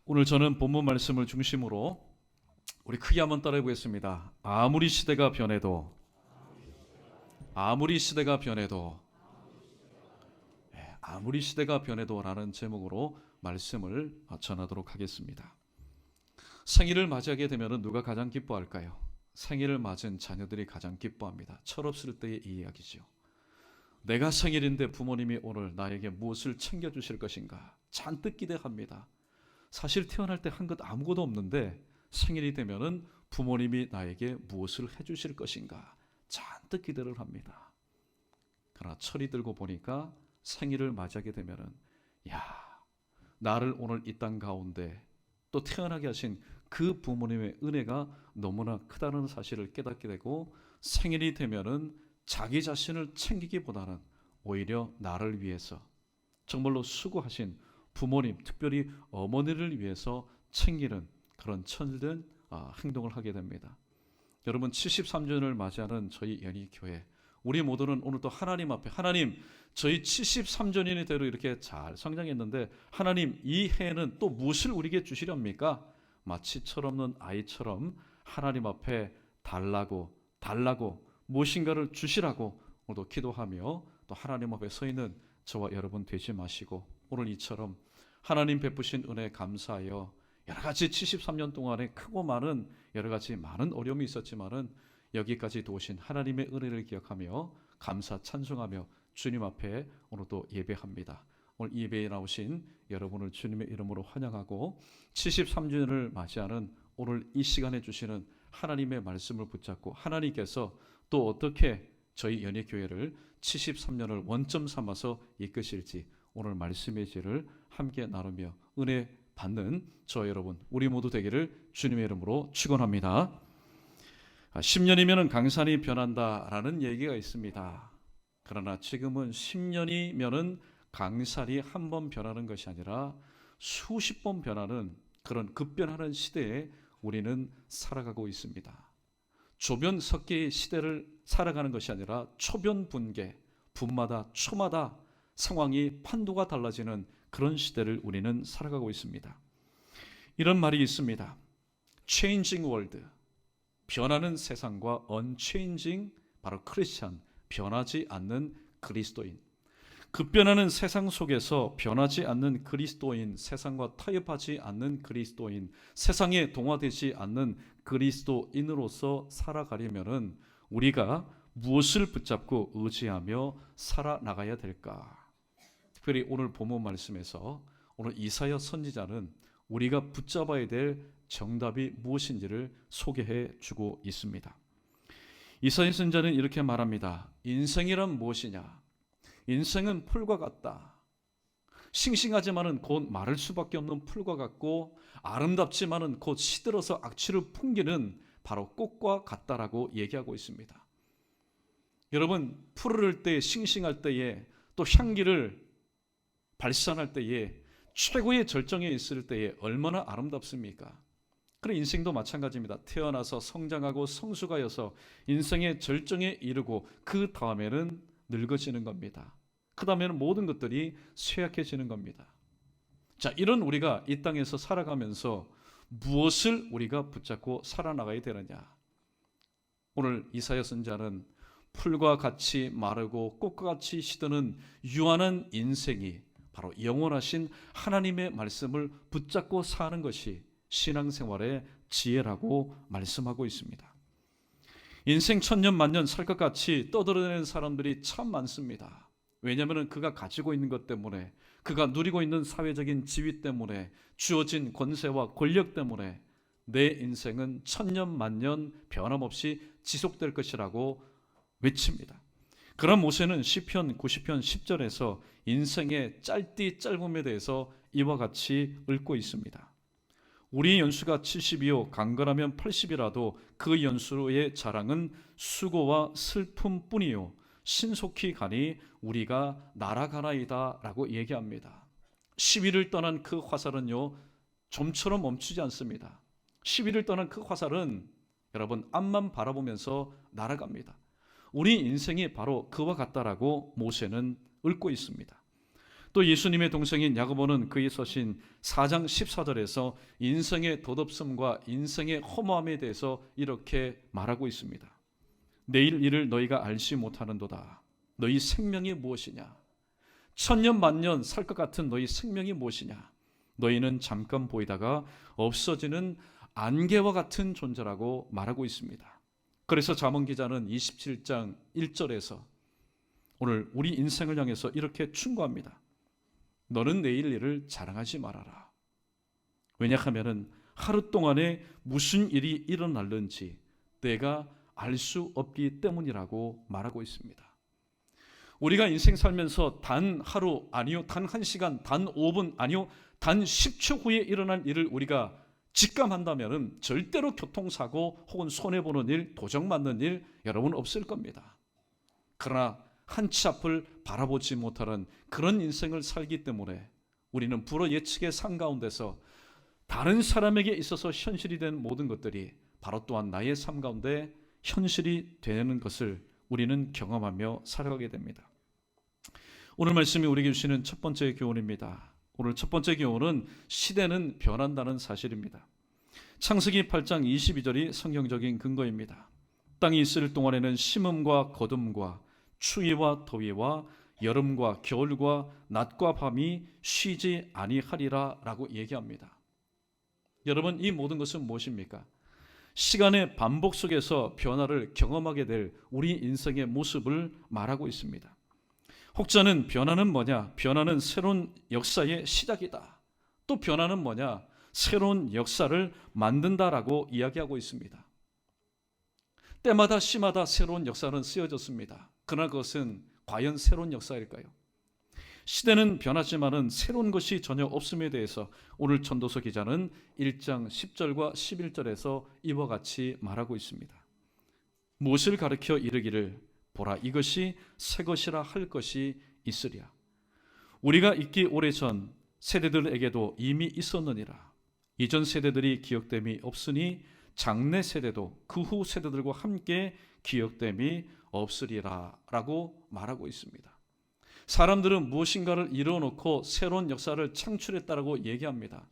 오늘 저는 본문 말씀을 중심으로 우리 크게 한번 따라해 보겠습니다. 아무리 시대가 변해도, 아무리 시대가 변해도, 아무리 시대가 변해도라는 제목으로 말씀을 전하도록 하겠습니다. 생일을 맞이하게 되면 누가 가장 기뻐할까요? 생일을 맞은 자녀들이 가장 기뻐합니다. 철없을 때의 이야기죠. 내가 생일인데 부모님이 오늘 나에게 무엇을 챙겨주실 것인가 잔뜩 기대합니다. 사실 태어날 때 한 것 아무것도 없는데 생일이 되면은 부모님이 나에게 무엇을 해주실 것인가 잔뜩 기대를 합니다. 그러나 철이 들고 보니까 생일을 맞이하게 되면은 나를 오늘 이 땅 가운데 또 태어나게 하신 그 부모님의 은혜가 너무나 크다는 사실을 깨닫게 되고, 생일이 되면은 자기 자신을 챙기기보다는 오히려 나를 위해서 정말로 수고하신 부모님, 특별히 어머니를 위해서 챙기는 그런 천일된 행동을 하게 됩니다. 여러분, 73주년을 맞이하는 저희 연희교회, 우리 모두는 오늘 또 하나님 앞에, 하나님, 저희 73주년이 대로 이렇게 잘 성장했는데 하나님, 이 해에는 또 무엇을 우리에게 주시렵니까? 마치 철없는 아이처럼 하나님 앞에 달라고 무엇인가를 주시라고 오늘도 기도하며 또 하나님 앞에 서 있는 저와 여러분 되지 마시고, 오늘 이처럼 하나님 베푸신 은혜에 감사하여 여러 가지 73년 동안에 크고 많은 여러 가지 많은 어려움이 있었지만은 여기까지 도우신 하나님의 은혜를 기억하며 감사 찬송하며 주님 앞에 오늘도 예배합니다. 오늘 예배에 나오신 여러분을 주님의 이름으로 환영하고, 73주년을 맞이하는 오늘 이 시간에 주시는 하나님의 말씀을 붙잡고 하나님께서 또 어떻게 저희 연희교회를 73년을 원점 삼아서 이끄실지 오늘 말씀의 질을 함께 나누며 은혜 받는 저 여러분 우리 모두 되기를 주님의 이름으로 축원합니다. 10년이면 강산이 변한다라는 얘기가 있습니다. 그러나 지금은 10년이면 강산이 한 번 변하는 것이 아니라 수십 번 변하는 그런 급변하는 시대에 우리는 살아가고 있습니다. 조변 석기의 시대를 살아가는 것이 아니라 초변 분계, 분마다 초마다 상황이 판도가 달라지는 그런 시대를 우리는 살아가고 있습니다. 이런 말이 있습니다. Changing world, 변하는 세상과 unchanging, 바로 크리스찬, 변하지 않는 그리스도인. 급변하는 세상 속에서 변하지 않는 그리스도인, 세상과 타협하지 않는 그리스도인, 세상에 동화되지 않는 그리스도인으로서 살아가려면 우리가 무엇을 붙잡고 의지하며 살아나가야 될까? 특별히 오늘 본문 말씀에서 오늘 이사야 선지자는 우리가 붙잡아야 될 정답이 무엇인지를 소개해 주고 있습니다. 이사야 선지자는 이렇게 말합니다. 인생이란 무엇이냐? 인생은 풀과 같다. 싱싱하지만은 곧 마를 수밖에 없는 풀과 같고, 아름답지만은 곧 시들어서 악취를 풍기는 바로 꽃과 같다라고 얘기하고 있습니다. 여러분, 푸르를 때, 싱싱할 때에, 또 향기를 발산할 때에, 최고의 절정에 있을 때에 얼마나 아름답습니까? 그런 인생도 마찬가지입니다. 태어나서 성장하고 성숙하여서 인생의 절정에 이르고 그 다음에는 늙어지는 겁니다. 그 다음에는 모든 것들이 쇠약해지는 겁니다. 자, 이런 우리가 이 땅에서 살아가면서 무엇을 우리가 붙잡고 살아나가야 되느냐? 오늘 이사야 선지자는 풀과 같이 마르고 꽃과 같이 시드는 유한한 인생이 바로 영원하신 하나님의 말씀을 붙잡고 사는 것이 신앙생활의 지혜라고 말씀하고 있습니다. 인생 천년 만년 살 것 같이 떠들어대는 사람들이 참 많습니다. 왜냐하면 그가 가지고 있는 것 때문에, 그가 누리고 있는 사회적인 지위 때문에, 주어진 권세와 권력 때문에 내 인생은 천년 만년 변함없이 지속될 것이라고 외칩니다. 그런 모세는 시편 90편 10절에서 인생의 짧음에 대해서 이와 같이 읊고 있습니다. 우리 연수가 70이요 강건하면 80이라도 그 연수의 자랑은 수고와 슬픔뿐이요 신속히 가니 우리가 날아가나이다 라고 얘기합니다. 10일을 떠난 그 화살은요 좀처럼 멈추지 않습니다. 10일을 떠난 그 화살은 여러분 앞만 바라보면서 날아갑니다. 우리 인생이 바로 그와 같다라고 모세는 읊고 있습니다. 또 예수님의 동생인 야고보는 그에 서신 4장 14절에서 인생의 덧없음과 인생의 허무함에 대해서 이렇게 말하고 있습니다. 내일 일을 너희가 알지 못하는도다. 너희 생명이 무엇이냐? 천년 만년 살 것 같은 너희 생명이 무엇이냐? 너희는 잠깐 보이다가 없어지는 안개와 같은 존재라고 말하고 있습니다. 그래서 잠언 기자는 27장 1절에서 오늘 우리 인생을 향해서 이렇게 충고합니다. 너는 내일 일을 자랑하지 말아라. 왜냐하면 하루 동안에 무슨 일이 일어날는지 내가 알 수 없기 때문이라고 말하고 있습니다. 우리가 인생 살면서 단 하루 아니요, 단 1시간, 단 5분 아니요, 단 10초 후에 일어날 일을 우리가 직감한다면 절대로 교통사고 혹은 손해보는 일, 도적맞는 일 여러분 없을 겁니다. 그러나 한 치 앞을 바라보지 못하는 그런 인생을 살기 때문에 우리는 불허 예측의 상 가운데서 다른 사람에게 있어서 현실이 된 모든 것들이 바로 또한 나의 삶 가운데 현실이 되는 것을 우리는 경험하며 살아가게 됩니다. 오늘 말씀이 우리에게 주시는 첫 번째 교훈입니다. 오늘 첫 번째 교훈은 시대는 변한다는 사실입니다. 창세기 8장 22절이 성경적인 근거입니다. 땅이 있을 동안에는 심음과 거둠과 추위와 더위와 여름과 겨울과 낮과 밤이 쉬지 아니하리라 라고 얘기합니다. 여러분, 이 모든 것은 무엇입니까? 시간의 반복 속에서 변화를 경험하게 될 우리 인생의 모습을 말하고 있습니다. 혹자는 변화는 뭐냐? 변화는 새로운 역사의 시작이다. 또 변화는 뭐냐? 새로운 역사를 만든다라고 이야기하고 있습니다. 때마다 시마다 새로운 역사는 쓰여졌습니다. 그러나 그것은 과연 새로운 역사일까요? 시대는 변하지만은 새로운 것이 전혀 없음에 대해서 오늘 전도서 기자는 1장 10절과 11절에서 이와 같이 말하고 있습니다. 무엇을 가르쳐 이르기를 보라 이것이 새 것이라 할 것이 있으랴. 우리가 있기 오래전 세대들에게도 이미 있었느니라. 이전 세대들이 기억됨이 없으니 장래 세대도 그 후 세대들과 함께 기억됨이 없으리라 라고 말하고 있습니다. 사람들은 무엇인가를 이뤄놓고 새로운 역사를 창출했다라고 얘기합니다.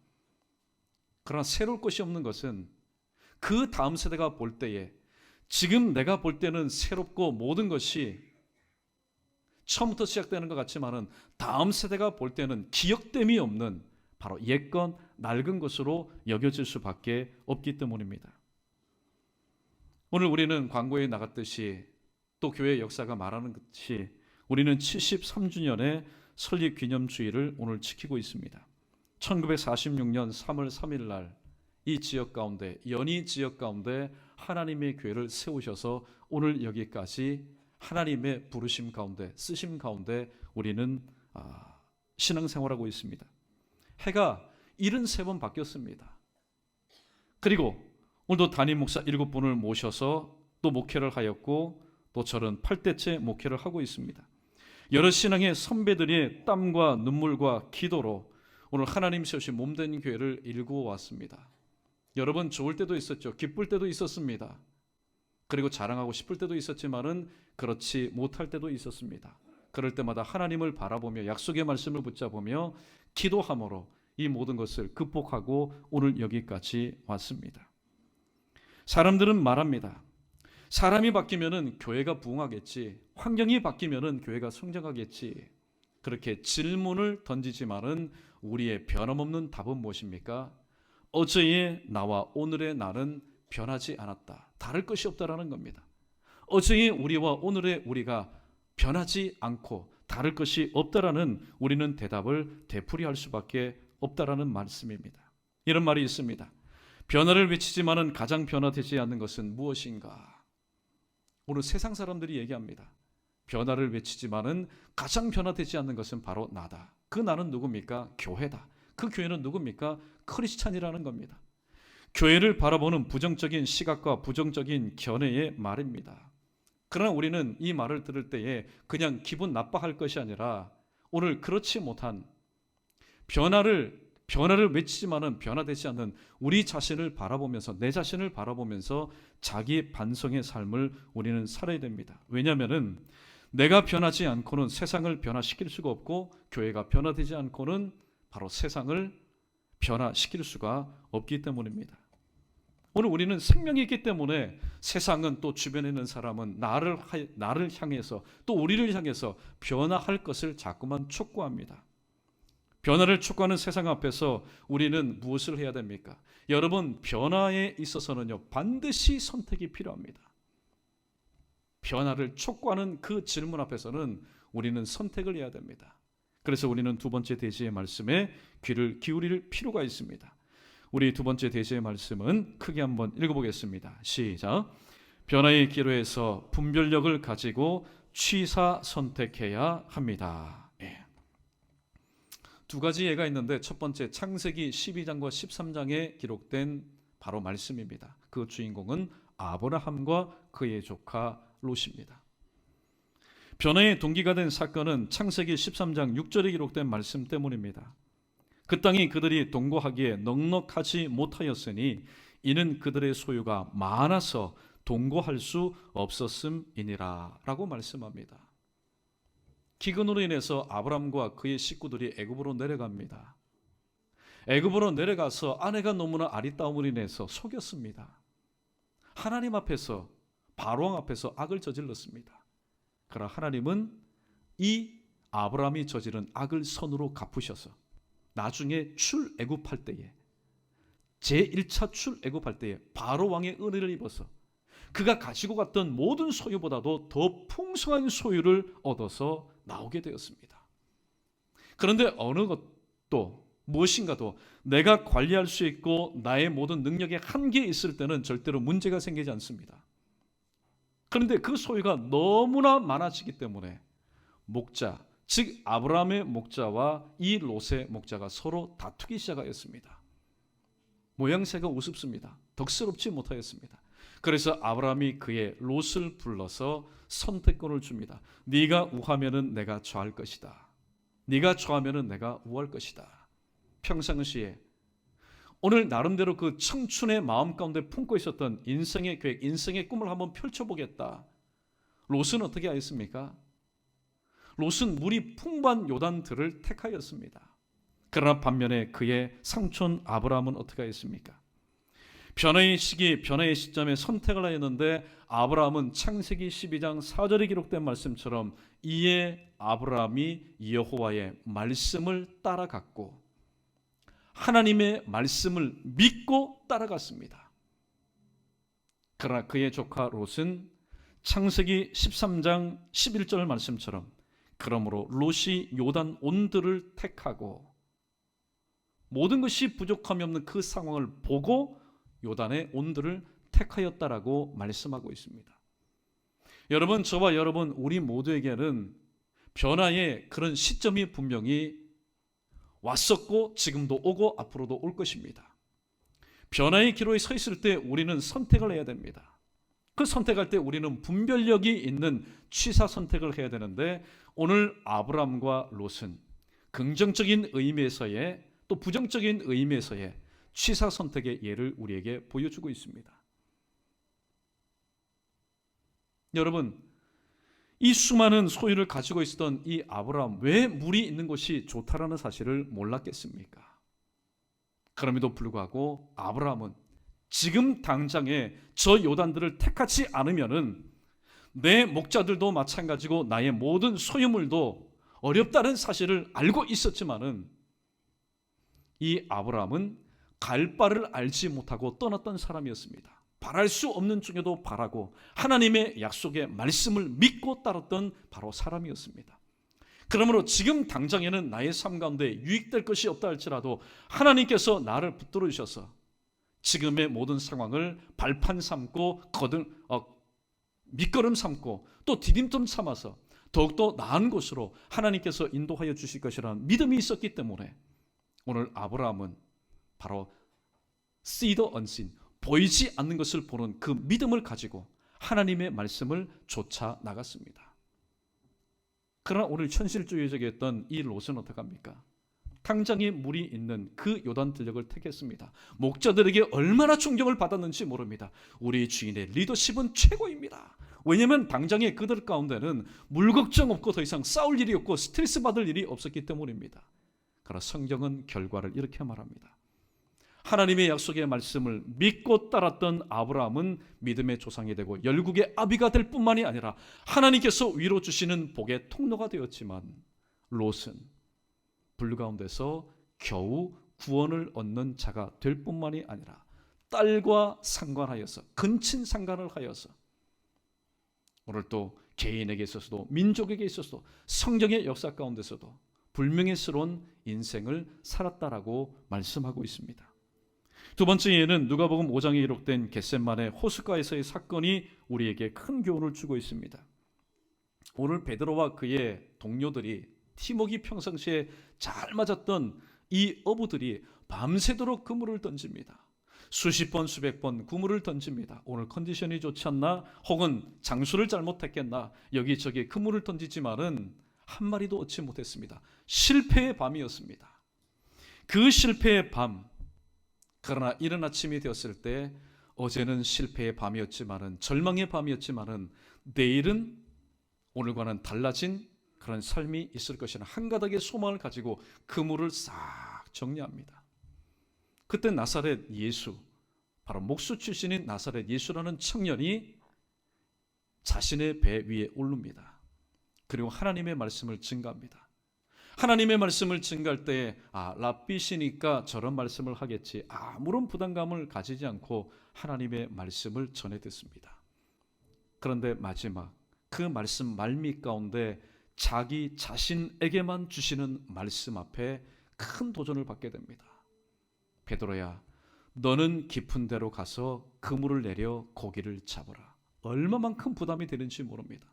그러나 새로울 것이 없는 것은 그 다음 세대가 볼 때에 지금 내가 볼 때는 새롭고 모든 것이 처음부터 시작되는 것 같지만은 다음 세대가 볼 때는 기억됨이 없는 바로 옛것 낡은 것으로 여겨질 수밖에 없기 때문입니다. 오늘 우리는 광고에 나갔듯이 또 교회 역사가 말하는 것이 우리는 73주년의 설립 기념주일을 오늘 지키고 있습니다. 1946년 3월 3일 날 이 지역 가운데 연희 지역 가운데 하나님의 교회를 세우셔서 오늘 여기까지 하나님의 부르심 가운데 쓰심 가운데 우리는 신앙생활하고 있습니다. 해가 73번 바뀌었습니다. 그리고 오늘도 담임 목사 7분을 모셔서 또 목회를 하였고 또 저는 8대째 목회를 하고 있습니다. 여러 신앙의 선배들의 땀과 눈물과 기도로 오늘 하나님 세우신 몸된 교회를 일구어 왔습니다. 여러분 좋을 때도 있었죠. 기쁠 때도 있었습니다. 그리고 자랑하고 싶을 때도 있었지만은 그렇지 못할 때도 있었습니다. 그럴 때마다 하나님을 바라보며 약속의 말씀을 붙잡으며 기도함으로 이 모든 것을 극복하고 오늘 여기까지 왔습니다. 사람들은 말합니다. 사람이 바뀌면은 교회가 부흥하겠지. 환경이 바뀌면은 교회가 성장하겠지. 그렇게 질문을 던지지만은 우리의 변함없는 답은 무엇입니까? 어제의 나와 오늘의 나는 변하지 않았다. 다를 것이 없다라는 겁니다. 어제의 우리와 오늘의 우리가 변하지 않고 다를 것이 없다라는 우리는 대답을 되풀이할 수밖에 없다라는 말씀입니다. 이런 말이 있습니다. 변화를 외치지만은 가장 변화되지 않는 것은 무엇인가? 오늘 세상 사람들이 얘기합니다. 변화를 외치지만은 가장 변화되지 않는 것은 바로 나다. 그 나는 누굽니까? 교회다. 그 교회는 누굽니까? 크리스찬이라는 겁니다. 교회를 바라보는 부정적인 시각과 부정적인 견해의 말입니다. 그러나 우리는 이 말을 들을 때에 그냥 기분 나빠할 것이 아니라 오늘 그렇지 못한 변화를 외치지만은 변화되지 않는 우리 자신을 바라보면서 내 자신을 바라보면서 자기 반성의 삶을 우리는 살아야 됩니다. 왜냐하면은 내가 변하지 않고는 세상을 변화시킬 수가 없고, 교회가 변화되지 않고는 바로 세상을 변화시킬 수가 없기 때문입니다. 오늘 우리는 생명이 있기 때문에 세상은, 또 주변에 있는 사람은 나를 향해서, 또 우리를 향해서 변화할 것을 자꾸만 촉구합니다. 변화를 촉구하는 세상 앞에서 우리는 무엇을 해야 됩니까? 여러분, 변화에 있어서는요, 반드시 선택이 필요합니다. 변화를 촉구하는 그 질문 앞에서는 우리는 선택을 해야 됩니다. 그래서 우리는 두 번째 대지의 말씀에 귀를 기울일 필요가 있습니다. 우리 두 번째 대지의 말씀은 크게 한번 읽어보겠습니다. 시작. 변화의 기로에서 분별력을 가지고 취사 선택해야 합니다. 두 가지 예가 있는데, 첫 번째 창세기 12장과 13장에 기록된 바로 말씀입니다. 그 주인공은 아브라함과 그의 조카 롯입니다. 변화의 동기가 된 사건은 창세기 13장 6절에 기록된 말씀 때문입니다. 그 땅이 그들이 동거하기에 넉넉하지 못하였으니 이는 그들의 소유가 많아서 동거할 수 없었음이니라 라고 말씀합니다. 기근으로 인해서 아브람과 그의 식구들이 애굽으로 내려갑니다. 애굽으로 내려가서 아내가 너무나 아리따움으로 인해서 속였습니다. 하나님 앞에서, 바로왕 앞에서 악을 저질렀습니다. 그러나 하나님은 이 아브람이 저지른 악을 선으로 갚으셔서 나중에 출애굽할 때에, 제1차 출애굽할 때에 바로왕의 은혜를 입어서 그가 가지고 갔던 모든 소유보다도 더 풍성한 소유를 얻어서 나오게 되었습니다. 그런데 어느 것도 무엇인가도 내가 관리할 수 있고 나의 모든 능력에 한계에 있을 때는 절대로 문제가 생기지 않습니다. 그런데 그 소유가 너무나 많아지기 때문에 목자, 즉 아브라함의 목자와 이 롯의 목자가 서로 다투기 시작하였습니다. 모양새가 우습습니다. 덕스럽지 못하였습니다. 그래서 아브라함이 그의 롯을 불러서 선택권을 줍니다. 네가 우하면은 내가 좌할 것이다. 네가 좌하면은 내가 우할 것이다. 평상시에 오늘 나름대로 그 청춘의 마음 가운데 품고 있었던 인생의 계획, 인생의 꿈을 한번 펼쳐보겠다. 롯은 어떻게 하였습니까? 롯은 물이 풍부한 요단들을 택하였습니다. 그러나 반면에 그의 상촌 아브라함은 어떻게 하였습니까? 변화의 시기, 변화의 시점에 선택을 하였는데 아브라함은 창세기 12장 4절에 기록된 말씀처럼 이에 아브라함이 여호와의 말씀을 따라갔고 하나님의 말씀을 믿고 따라갔습니다. 그러나 그의 조카 롯은 창세기 13장 11절 말씀처럼 그러므로 롯이 요단 온들을 택하고 모든 것이 부족함이 없는 그 상황을 보고 요단의 온들을 택하였다라고 말씀하고 있습니다. 여러분, 저와 여러분 우리 모두에게는 변화의 그런 시점이 분명히 왔었고 지금도 오고 앞으로도 올 것입니다. 변화의 기로에 서 있을 때 우리는 선택을 해야 됩니다. 그 선택할 때 우리는 분별력이 있는 취사 선택을 해야 되는데 오늘 아브람과 롯은 긍정적인 의미에서의 또 부정적인 의미에서의 취사 선택의 예를 우리에게 보여주고 있습니다. 여러분, 이 수많은 소유를 가지고 있었던 이 아브람, 왜 물이 있는 곳이 좋다라는 사실을 몰랐겠습니까? 그럼에도 불구하고 아브람은 지금 당장에 저 요단들을 택하지 않으면은 내 목자들도 마찬가지고 나의 모든 소유물도 어렵다는 사실을 알고 있었지만은 이 아브람은 갈 바를 알지 못하고 떠났던 사람이었습니다. 바랄 수 없는 중에도 바라고 하나님의 약속의 말씀을 믿고 따랐던 바로 사람이었습니다. 그러므로 지금 당장에는 나의 삶 가운데 유익될 것이 없다 할지라도 하나님께서 나를 붙들어 주셔서 지금의 모든 상황을 발판 삼고 밑거름 삼고 또 디딤돌 삼아서 더욱더 나은 곳으로 하나님께서 인도하여 주실 것이라는 믿음이 있었기 때문에 오늘 아브라함은 바로 see the unseen, 보이지 않는 것을 보는 그 믿음을 가지고 하나님의 말씀을 쫓아 나갔습니다. 그러나 오늘 현실주의적이었던 이 롯은 어떡합니까? 당장에 물이 있는 그 요단 들녘을 택했습니다. 목자들에게 얼마나 존경을 받았는지 모릅니다. 우리 주인의 리더십은 최고입니다. 왜냐하면 당장에 그들 가운데는 물 걱정 없고 더 이상 싸울 일이 없고 스트레스 받을 일이 없었기 때문입니다. 그러나 성경은 결과를 이렇게 말합니다. 하나님의 약속의 말씀을 믿고 따랐던 아브라함은 믿음의 조상이 되고 열국의 아비가 될 뿐만이 아니라 하나님께서 위로 주시는 복의 통로가 되었지만, 롯은 불 가운데서 겨우 구원을 얻는 자가 될 뿐만이 아니라 딸과 상관하여서, 근친 상관을 하여서 오늘 또 개인에게 있어서도 민족에게 있어서도 성경의 역사 가운데서도 불명예스러운 인생을 살았다라고 말씀하고 있습니다. 두 번째 예는 누가복음 5장에 기록된 겟셋마네 호숫가에서의 사건이 우리에게 큰 교훈을 주고 있습니다. 오늘 베드로와 그의 동료들이, 티목이 평상시에 잘 맞았던 이 어부들이 밤새도록 그물을 던집니다. 수십 번 수백 번 그물을 던집니다. 오늘 컨디션이 좋지 않나, 혹은 장수를 잘못했겠나, 여기저기 그물을 던지지만은 한 마리도 얻지 못했습니다. 실패의 밤이었습니다. 그 실패의 밤, 그러나 이른 아침이 되었을 때 어제는 실패의 밤이었지만은, 절망의 밤이었지만은 내일은 오늘과는 달라진 그런 삶이 있을 것이라는 한 가닥의 소망을 가지고 그물을 싹 정리합니다. 그때 나사렛 예수, 바로 목수 출신인 나사렛 예수라는 청년이 자신의 배 위에 오릅니다. 그리고 하나님의 말씀을 증가합니다. 하나님의 말씀을 증가할 때에 랍비시니까 저런 말씀을 하겠지, 아무런 부담감을 가지지 않고 하나님의 말씀을 전해 듣습니다. 그런데 마지막 그 말씀 말미 가운데 자기 자신에게만 주시는 말씀 앞에 큰 도전을 받게 됩니다. 베드로야, 너는 깊은 데로 가서 그물을 내려 고기를 잡으라. 얼마만큼 부담이 되는지 모릅니다.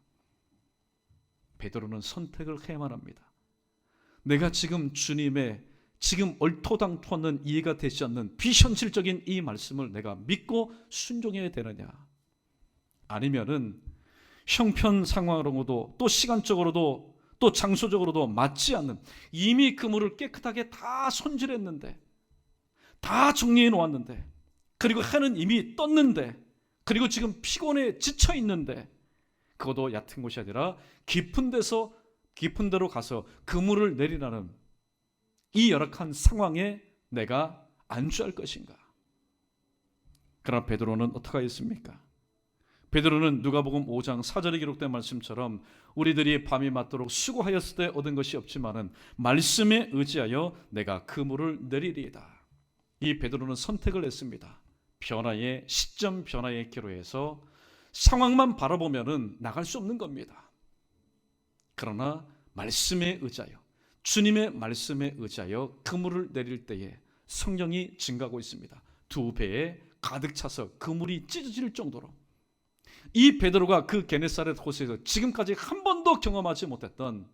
베드로는 선택을 해야만 합니다. 내가 지금 주님의 지금 얼토당토하는, 이해가 되지 않는 비현실적인 이 말씀을 내가 믿고 순종해야 되느냐, 아니면은 형편 상황으로도 또 시간적으로도 또 장소적으로도 맞지 않는, 이미 그물을 깨끗하게 다 손질했는데, 다 정리해 놓았는데, 그리고 해는 이미 떴는데, 그리고 지금 피곤해 지쳐 있는데, 그것도 얕은 곳이 아니라 깊은 데로 가서 그물을 내리라는 이 열악한 상황에 내가 안주할 것인가? 그러나 베드로는 어떻게 하였습니까? 베드로는 누가복음 5장 4절에 기록된 말씀처럼 우리들이 밤이 맞도록 수고하였을 때 얻은 것이 없지만은 말씀에 의지하여 내가 그물을 내리리이다. 이 베드로는 선택을 했습니다. 변화의 시점, 변화의 기로에서 상황만 바라보면은 나갈 수 없는 겁니다. 그러나 말씀에 의지하여, 주님의 말씀에 의지하여 그물을 내릴 때에 성령이 증가하고 있습니다. 두 배에 가득 차서 그물이 찢어질 정도로 이 베드로가 그 게네사렛 호수에서 지금까지 한 번도 경험하지 못했던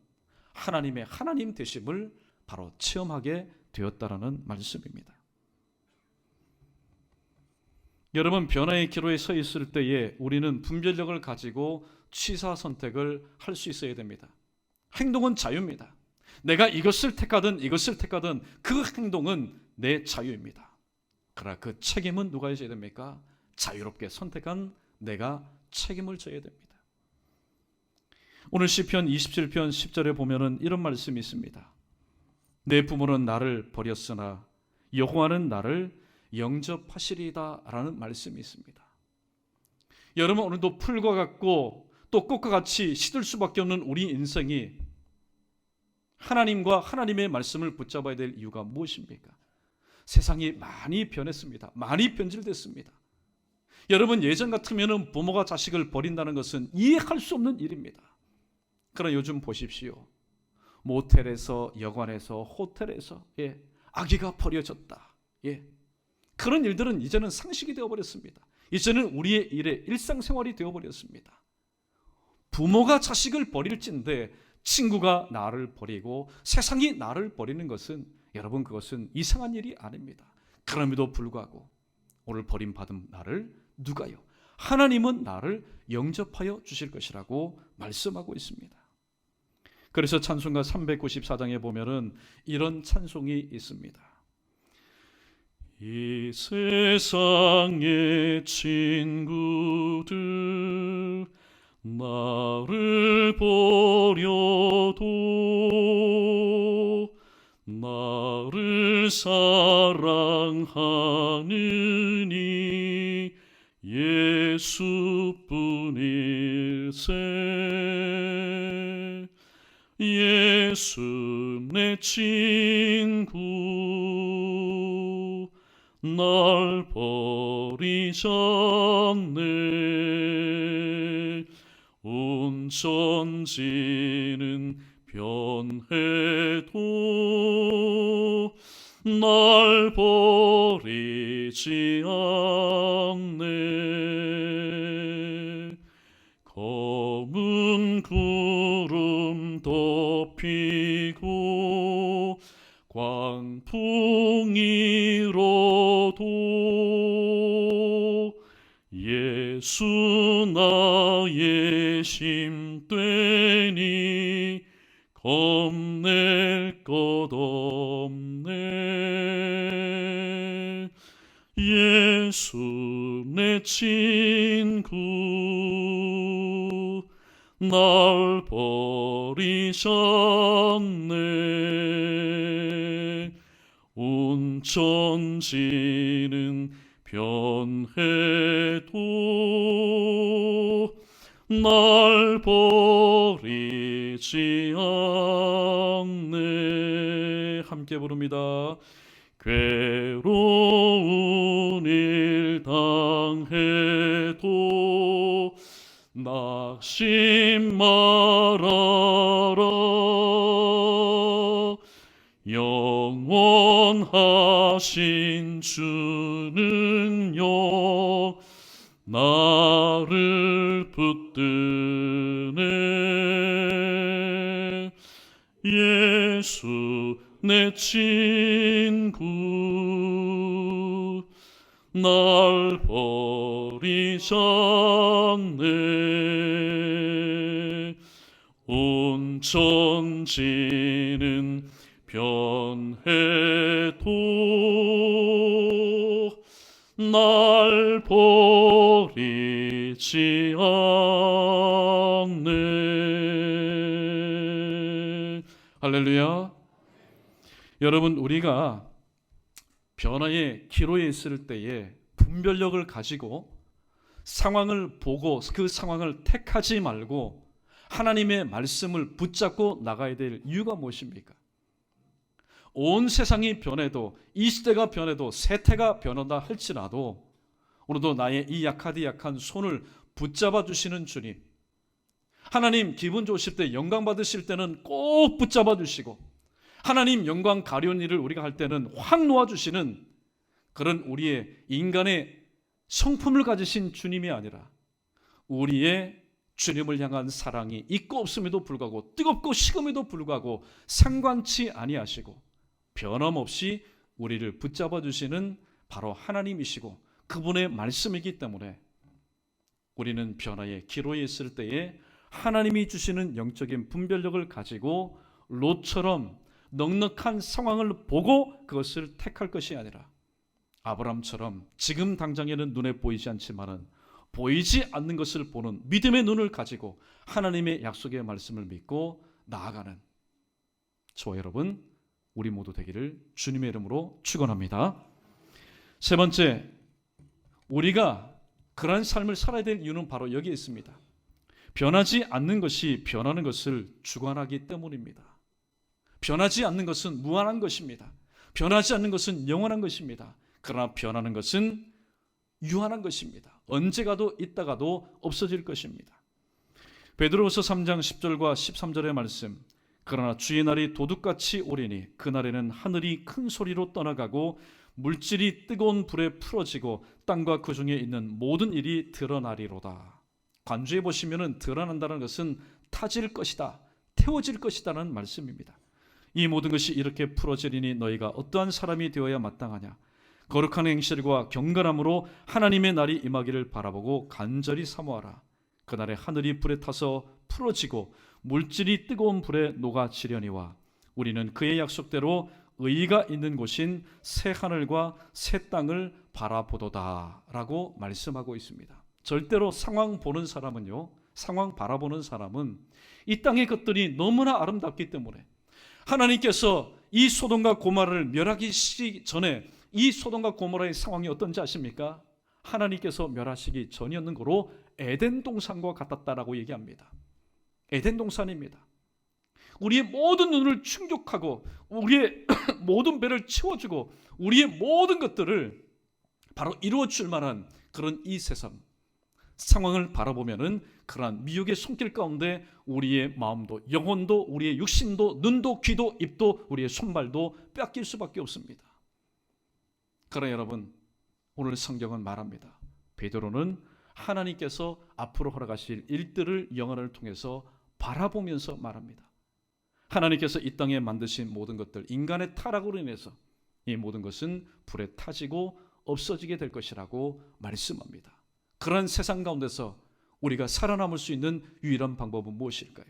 하나님의 하나님 되심을 바로 체험하게 되었다라는 말씀입니다. 여러분, 변화의 기로에 서 있을 때에 우리는 분별력을 가지고 취사 선택을 할 수 있어야 됩니다. 행동은 자유입니다. 내가 이것을 택하든 이것을 택하든 그 행동은 내 자유입니다. 그러나 그 책임은 누가 져야 됩니까? 자유롭게 선택한 내가 책임을 져야 됩니다. 오늘 시편 27편 10절에 보면은 이런 말씀이 있습니다. 내 부모는 나를 버렸으나 여호와는 나를 영접하시리다 라는 말씀이 있습니다. 여러분, 오늘도 풀과 같고 또 꽃과 같이 시들 수밖에 없는 우리 인생이 하나님과 하나님의 말씀을 붙잡아야 될 이유가 무엇입니까? 세상이 많이 변했습니다. 많이 변질됐습니다. 여러분, 예전 같으면 부모가 자식을 버린다는 것은 이해할 수 없는 일입니다. 그러나 요즘 보십시오. 모텔에서, 여관에서, 호텔에서 아기가 버려졌다. 그런 일들은 이제는 상식이 되어버렸습니다. 이제는 우리의 일상생활이 되어버렸습니다. 부모가 자식을 버릴진데 친구가 나를 버리고 세상이 나를 버리는 것은, 여러분, 그것은 이상한 일이 아닙니다. 그럼에도 불구하고 오늘 버림받은 나를 누가요? 하나님은 나를 영접하여 주실 것이라고 말씀하고 있습니다. 그래서 찬송가 394장에 보면은 이런 찬송이 있습니다. 이 세상의 친구들 나를 버려도 나를 사랑하느니 예수뿐일세. 예수 내 친구 날 버리지 않네. 온 천지는 변해도 날 버리지 않네. 검은 구름 덮이고 광풍이 일어도 예수 나의 힘되니 겁낼 것 없네. 예수 내 친구 날 버리지 않네. 온 천지는 변해도 날 버리지 않네. 함께 부릅니다. 괴로운 일 당해도 낙심 말아라. 영원하신 주는요 나를 붙드네. 예수 내 친구 날 버리지 않네. 온 천지는 변해도 날 버리지 않네. 할렐루야. 여러분, 우리가 변화의 기로에 있을 때에 분별력을 가지고 상황을 보고 그 상황을 택하지 말고 하나님의 말씀을 붙잡고 나가야 될 이유가 무엇입니까? 온 세상이 변해도, 이 시대가 변해도, 세태가 변한다 할지라도 오늘도 나의 이 약하디 약한 손을 붙잡아 주시는 주님, 하나님 기분 좋으실 때, 영광 받으실 때는 꼭 붙잡아 주시고, 하나님 영광 가려운 일을 우리가 할 때는 확 놓아주시는 그런 우리의 인간의 성품을 가지신 주님이 아니라 우리의 주님을 향한 사랑이 있고 없음에도 불구하고, 뜨겁고 식음에도 불구하고 상관치 아니하시고 변함없이 우리를 붙잡아 주시는 바로 하나님이시고 그분의 말씀이기 때문에 우리는 변화의 기로에 있을 때에 하나님이 주시는 영적인 분별력을 가지고 롯처럼 넉넉한 상황을 보고 그것을 택할 것이 아니라 아브라함처럼 지금 당장에는 눈에 보이지 않지만은 보이지 않는 것을 보는 믿음의 눈을 가지고 하나님의 약속의 말씀을 믿고 나아가는 저와 여러분, 우리 모두 되기를 주님의 이름으로 축원합니다. 세 번째, 우리가 그러한 삶을 살아야 될 이유는 바로 여기에 있습니다. 변하지 않는 것이 변하는 것을 주관하기 때문입니다. 변하지 않는 것은 무한한 것입니다. 변하지 않는 것은 영원한 것입니다. 그러나 변하는 것은 유한한 것입니다. 언제 가도 있다가도 없어질 것입니다. 베드로후서 3장 10절과 13절의 말씀, 그러나 주의 날이 도둑같이 오리니 그날에는 하늘이 큰 소리로 떠나가고 물질이 뜨거운 불에 풀어지고 땅과 그 중에 있는 모든 일이 드러나리로다. 관주에 보시면은 드러난다는 것은 타질 것이다, 태워질 것이다는 말씀입니다. 이 모든 것이 이렇게 풀어지리니 너희가 어떠한 사람이 되어야 마땅하냐? 거룩한 행실과 경건함으로 하나님의 날이 임하기를 바라보고 간절히 사모하라. 그날에 하늘이 불에 타서 풀어지고 물질이 뜨거운 불에 녹아지려니와 우리는 그의 약속대로 의가 있는 곳인 새 하늘과 새 땅을 바라보도다 라고 말씀하고 있습니다. 절대로 상황 보는 사람은요, 상황 바라보는 사람은 이 땅의 것들이 너무나 아름답기 때문에 하나님께서 이 소돔과 고모라를 멸하기 전에 이 소돔과 고모라의 상황이 어떤지 아십니까? 하나님께서 멸하시기 전이었는 거로 에덴 동산과 같았다라고 얘기합니다. 에덴 동산입니다. 우리의 모든 눈을 충족하고 우리의 모든 배를 채워주고 우리의 모든 것들을 바로 이루어줄 만한 그런 이 세상 상황을 바라보면은 그러한 미혹의 손길 가운데 우리의 마음도 영혼도 우리의 육신도 눈도 귀도 입도 우리의 손발도 뺏길 수밖에 없습니다. 그러나 여러분, 오늘 성경은 말합니다. 베드로는 하나님께서 앞으로 허락하실 일들을 영혼을 통해서 바라보면서 말합니다. 하나님께서 이 땅에 만드신 모든 것들, 인간의 타락으로 인해서 이 모든 것은 불에 타지고 없어지게 될 것이라고 말씀합니다. 그런 세상 가운데서 우리가 살아남을 수 있는 유일한 방법은 무엇일까요?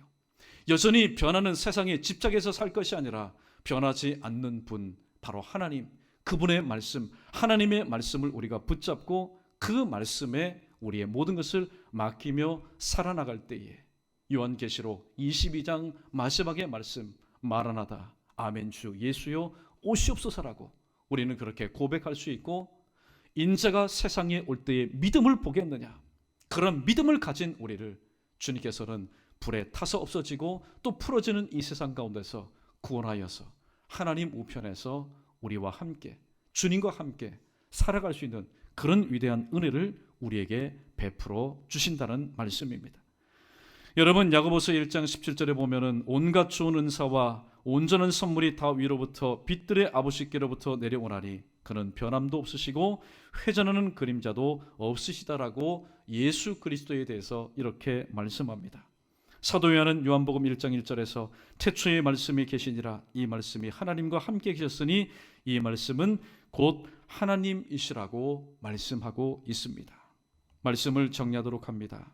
여전히 변하는 세상에 집착해서 살 것이 아니라 변하지 않는 분, 바로 하나님, 그분의 말씀, 하나님의 말씀을 우리가 붙잡고 그 말씀에 우리의 모든 것을 맡기며 살아나갈 때에 요한계시록 22장 마지막의 말씀, 마라나다, 아멘 주 예수여 오시옵소서라고 우리는 그렇게 고백할 수 있고, 인자가 세상에 올 때의 믿음을 보겠느냐, 그런 믿음을 가진 우리를 주님께서는 불에 타서 없어지고 또 풀어지는 이 세상 가운데서 구원하여서 하나님 우편에서 우리와 함께, 주님과 함께 살아갈 수 있는 그런 위대한 은혜를 우리에게 베풀어 주신다는 말씀입니다. 여러분, 야고보서 1장 17절에 보면은 온갖 좋은 은사와 온전한 선물이 다 위로부터 빛들의 아버지께로부터 내려오나니 그는 변함도 없으시고 회전하는 그림자도 없으시다라고 예수 그리스도에 대해서 이렇게 말씀합니다. 사도 요한은 요한복음 1장 1절에서 태초의 말씀이 계시니라, 이 말씀이 하나님과 함께 계셨으니 이 말씀은 곧 하나님이시라고 말씀하고 있습니다. 말씀을 정리하도록 합니다.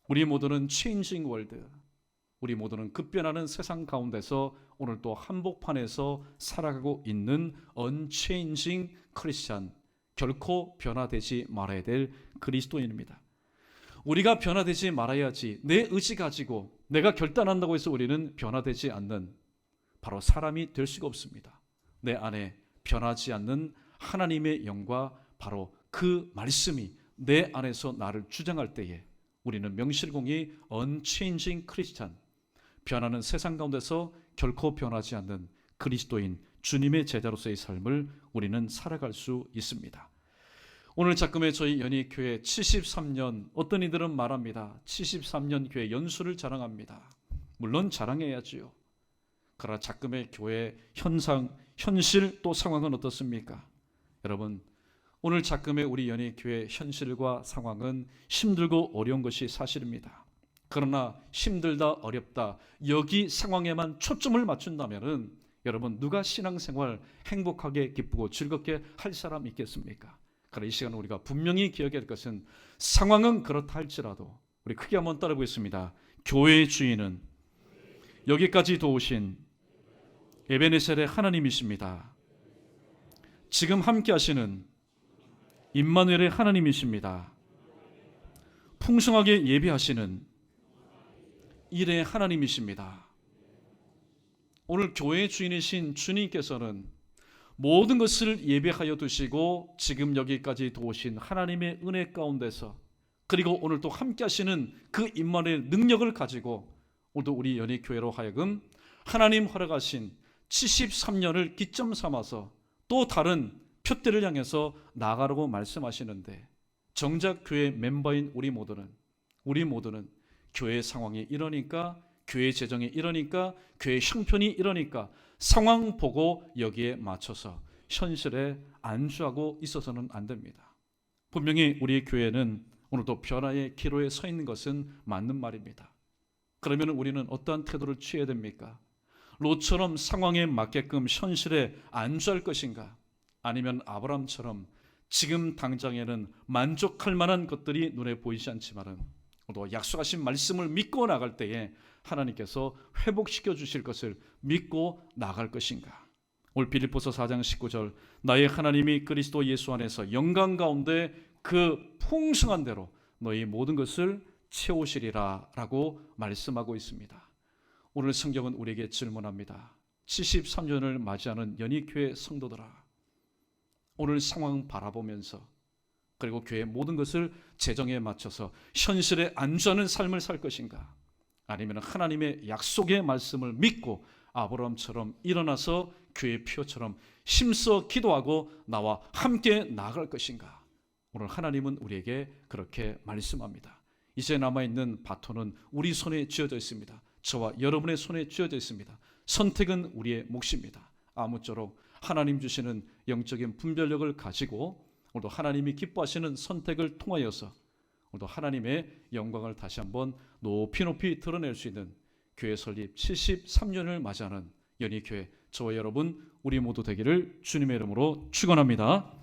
우리 모두는 체인징 월드, 우리 모두는 급변하는 세상 가운데서 오늘 또 한복판에서 살아가고 있는 언체인징 크리스찬, 결코 변화되지 말아야 될 그리스도인입니다. 우리가 변화되지 말아야지, 내 의지 가지고 내가 결단한다고 해서 우리는 변화되지 않는 바로 사람이 될 수가 없습니다. 내 안에 변하지 않는 하나님의 영과 바로 그 말씀이 내 안에서 나를 주장할 때에 우리는 명실공히 언체인징 크리스찬, 변하는 세상 가운데서 결코 변하지 않는 그리스도인, 주님의 제자로서의 삶을 우리는 살아갈 수 있습니다. 오늘 작금의 저희 연희교회 73년, 어떤 이들은 말합니다. 73년 교회 연수를 자랑합니다. 물론 자랑해야지요. 그러나 작금의 교회 현실 또 상황은 어떻습니까? 여러분, 오늘 작금의 우리 연희교회 현실과 상황은 힘들고 어려운 것이 사실입니다. 그러나 힘들다, 어렵다, 여기 상황에만 초점을 맞춘다면 여러분, 누가 신앙생활 행복하게 기쁘고 즐겁게 할 사람 있겠습니까? 그러나 이 시간 우리가 분명히 기억해야 할 것은, 상황은 그렇다 할지라도 우리 크게 한번 따라 보겠습니다. 교회의 주인은 여기까지 도우신 에베네셀의 하나님이십니다. 지금 함께 하시는 임마누엘의 하나님이십니다. 풍성하게 예비하시는 일의 하나님이십니다. 오늘 교회의 주인이신 주님께서는 모든 것을 예비하여 두시고 지금 여기까지 도우신 하나님의 은혜 가운데서, 그리고 오늘 또 함께 하시는 그 임마누엘 능력을 가지고 오늘도 우리 연희교회로 하여금 하나님 허락하신 73년을 기점 삼아서 또 다른 표대를 향해서 나아가라고 말씀하시는데, 정작 교회 멤버인 우리 모두는 교회 상황이 이러니까, 교회 재정이 이러니까, 교회 형편이 이러니까 상황 보고 여기에 맞춰서 현실에 안주하고 있어서는 안 됩니다. 분명히 우리 교회는 오늘도 변화의 기로에 서 있는 것은 맞는 말입니다. 그러면 우리는 어떠한 태도를 취해야 됩니까? 롯처럼 상황에 맞게끔 현실에 안주할 것인가? 아니면 아브라함처럼 지금 당장에는 만족할 만한 것들이 눈에 보이지 않지만은 또 약속하신 말씀을 믿고 나갈 때에 하나님께서 회복시켜 주실 것을 믿고 나갈 것인가? 오늘 빌립보서 4장 19절, 나의 하나님이 그리스도 예수 안에서 영광 가운데 그 풍성한 대로 너희 모든 것을 채우시리라 라고 말씀하고 있습니다. 오늘 성경은 우리에게 질문합니다. 73년을 맞이하는 연희교회 성도들아, 오늘 상황 바라보면서 그리고 교회의 모든 것을 재정에 맞춰서 현실에 안주하는 삶을 살 것인가, 아니면 하나님의 약속의 말씀을 믿고 아브라함처럼 일어나서 교회 표처럼 힘써 기도하고 나와 함께 나아갈 것인가. 오늘 하나님은 우리에게 그렇게 말씀합니다. 이제 남아있는 바톤은 우리 손에 쥐어져 있습니다. 저와 여러분의 손에 쥐어져 있습니다. 선택은 우리의 몫입니다. 아무쪼록 하나님 주시는 영적인 분별력을 가지고 오늘도 하나님이 기뻐하시는 선택을 통하여서 오늘도 하나님의 영광을 다시 한번 높이 높이 드러낼 수 있는 교회 설립 73년을 맞이하는 연희교회, 저와 여러분 우리 모두 되기를 주님의 이름으로 축원합니다.